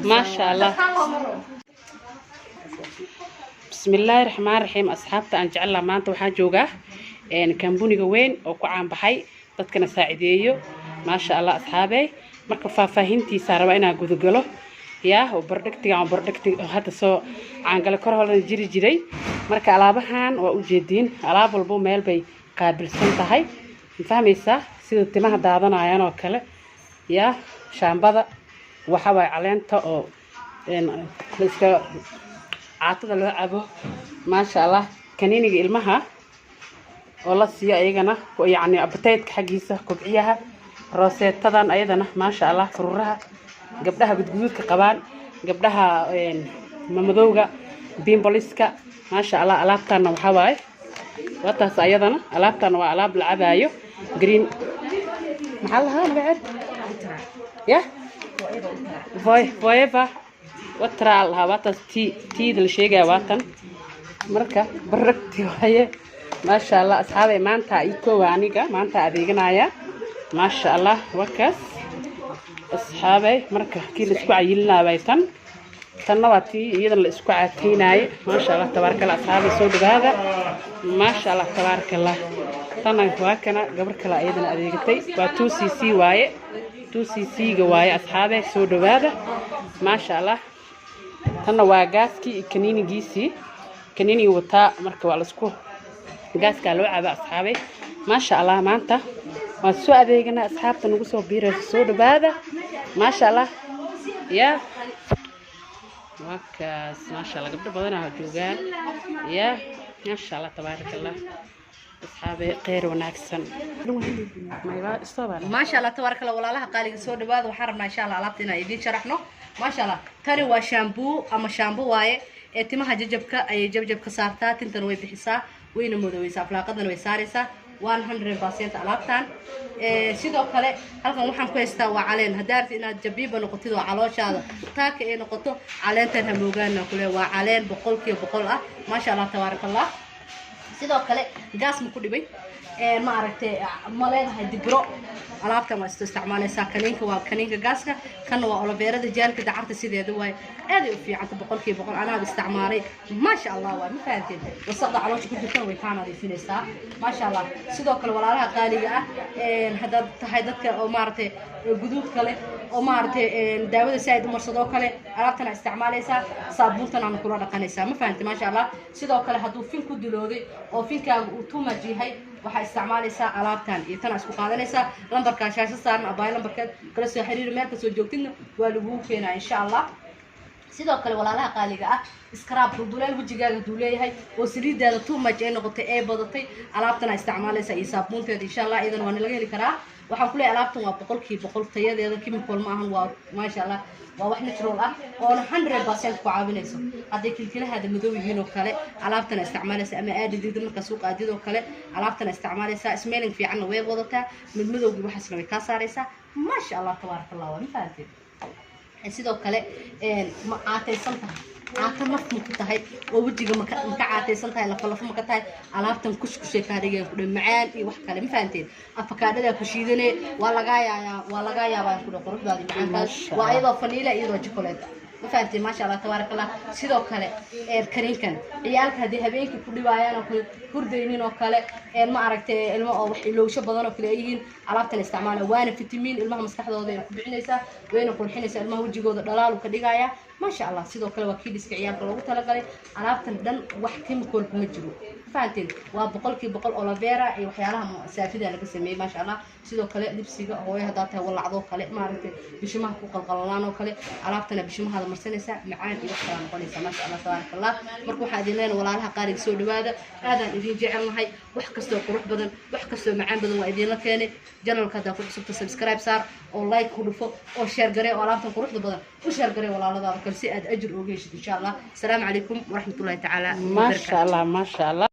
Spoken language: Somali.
ما شاء الله. بسم الله الرحمن الرحيم. أصحابته أن جعل ما أنت وحاجوجه كامبوني وين أو كعام بحي تذكر ساعديه ما شاء الله أصحابي مركب فاهمتي صار وأنا جذو جله يا وبردكتي عن بردكتي هذا سو عن قال كره ولا جري مركب ألعابهن وأوجدين ألعاب البو ميل بي قابل سنتهاي فهمي صح سيد التمه دعنا عيانا وكله يا شامبذا وحوي علينا أو إن لسه عطنا له أبو ما شاء الله كنيني المها والله سيا أيجنا يعني أبتيت حقيسة كبعيها راسات طبعا أيضا ما شاء الله فرورها قبلها بتجود كقبان قبلها ممدوجة بين بوليسكا ما شاء الله ألعابتنا وحواي وتحس أيضا ألعابتنا وألعاب العباية جرين محلها بعد يا فويفا وترى الهواء تي الشيء جواتن مركا بركتي وهي ما شاء الله أصحابي ما أنت إيكو وعنيكا ما أنت أديقنا يا ما شاء الله وكس أصحابي مركا كيل إسكوع يلنا بيتن تنواتي يدل الإسكوع تيناي ما شاء الله تبارك الله أصحابي سود هذا ما شاء الله تبارك الله تنا واكنا قبل كلا أيضا أديقتي و2 سي سي واي 2 سي سي جواي أصحابي سود هذا ما شاء الله تنا واجاسكي كنيني جيسي كنيني وطاء مركب على سكو جاس قالوا عبا أصحابي ما شاء الله ما أنت والسوء ذيقنا أصحاب تنقصوا بير السود بهذا ما شاء الله يا وكاس ما شاء الله قبل بدنا هجوجان يا ما شاء الله تبارك الله أصحابي غير وناكسن ما شاء الله تبارك الله والله قال لي سود بهذا وحرمنا إن شاء الله لابتنا يدين شرحنا ما شاء الله تاني وشامبو أما شامبو واي تمها جبك أي جبك صارتا تنتنوي بحساب وين مدويسا فلاقدنا ويسارسا 100% alaabtan sidoo kale halkan waxaan ku haystaa waa caleen hadaarti inaad jabiiba noqotid oo calooshaada taaka ay noqoto caleentan hamoogaana kule waa caleen 100% ah ma sha Allah tabarakallah sidoo kale gaas ma ku dhibay ma aragtay ma leedahay dibro alaabtan waa isticmaalaysaa kaniinka waa kaniinka gaaska kana waa olobeerada jaalka dacarta sideeda way aad u fiican 100% anaa isticmaalay ma sha Allah waa ma fahanteen wasaqda caloosha ku jirta way kaan nadiifinaysaa ma sha Allah sidoo kale walaalaha qaaliga ah hadda tahay dadka oo maartay guduud kale oo maartay daawada saayid marsado kale alaabtan isticmaalaysaa saabuuntan aan kula dhaqanaysaa ma fahanteen ma sha Allah sidoo kale haduu fin ku dilooday oo finkaagu uu tumajihay waxay isticmaalaysaa alaabtan iyo tan isku qaadanaysaa lambarka shaashada saaran abaay lambarka kala soo xiriir meel ka soo joogtidna waa lagu keenaa insha Allah sidoo kale walaalaha qaaliga ah scrub dulduleal wajigaaga duu leeyahay oo saliidaada too much ay noqotay ee badatay alaabtan isticmaalaysaa iyo saabuunteeda insha Allah idan waa laga heli karaa waxaan ku leeyahay alaabtan waa 100% tayadeeda chemical ma ahan waa ma sha Allah waa wax natural ah oo 100% ku caawinayso haddii kilkilahaada madow yihiin oo kale alaabtan isticmaalaysa ama aadidid marka suuq aadid oo kale alaabtan isticmaalaysa smelling fiican way wadataa mid madowgi waxaas way ka saaraysaa ma sha Allah tabarakallah waa fahanteen sidoo kale ma caataysan tahay caata naf ma ku tahay oo wajiga ma ka caataysan tahay lafalaf ma ka tahay alaabtan kushkushay ka dhigay ku macaan iyo wax kale ma fahanteen afakaadada ku shiidanay waa laga yaabaa ku quruxdaadi macaankaas waa iyadoo vanilla iyo chocolate ma fahanteen ma sha Allah tabarakallah sidoo kale kariinkan ciyaalka hadii habeenkii ku dhibayaan oo hurdaynin oo kale ma aragtay ilmo oo wax ilowsho badan oo kale yihiin alaabtan isticmaala waana fitamiin ilmaha maskaxdooda ay ku bixinaysaa wayna qurxinaysaa ilmaha wajigooda dhalaal ka dhigaya ما شاء الله سيدو كلا وكيل إسكعيال كلا وتلاقي عرفت دن وحكيم كل مجرو فانتين وبقولك بقول أولافيرا أي وحيالها سافدة أنا بسميه ما شاء الله سيدو كلا لبسي هو هذا ولا عضو كلا ما عرفت بشمه كوك القلالان وكلا عرفتنا بشمه هذا مرسلسة معان يوصل قليسة ما شاء الله تبارك الله مركو حادين ولا لها قارئ سود هذا اللي جعلنا هاي وحكستو قروح بدن وحكستو معان بدن وإذين لك يعني جنرال كذا كل سبت سبسكرايب صار أو لايك ودفو أو شير قري ولا عرفت قروح بدن وشير قري ولا هذا كل سيء أجر وجيش إن شاء الله السلام عليكم ورحمة الله تعالى ما شاء الله ما شاء الله.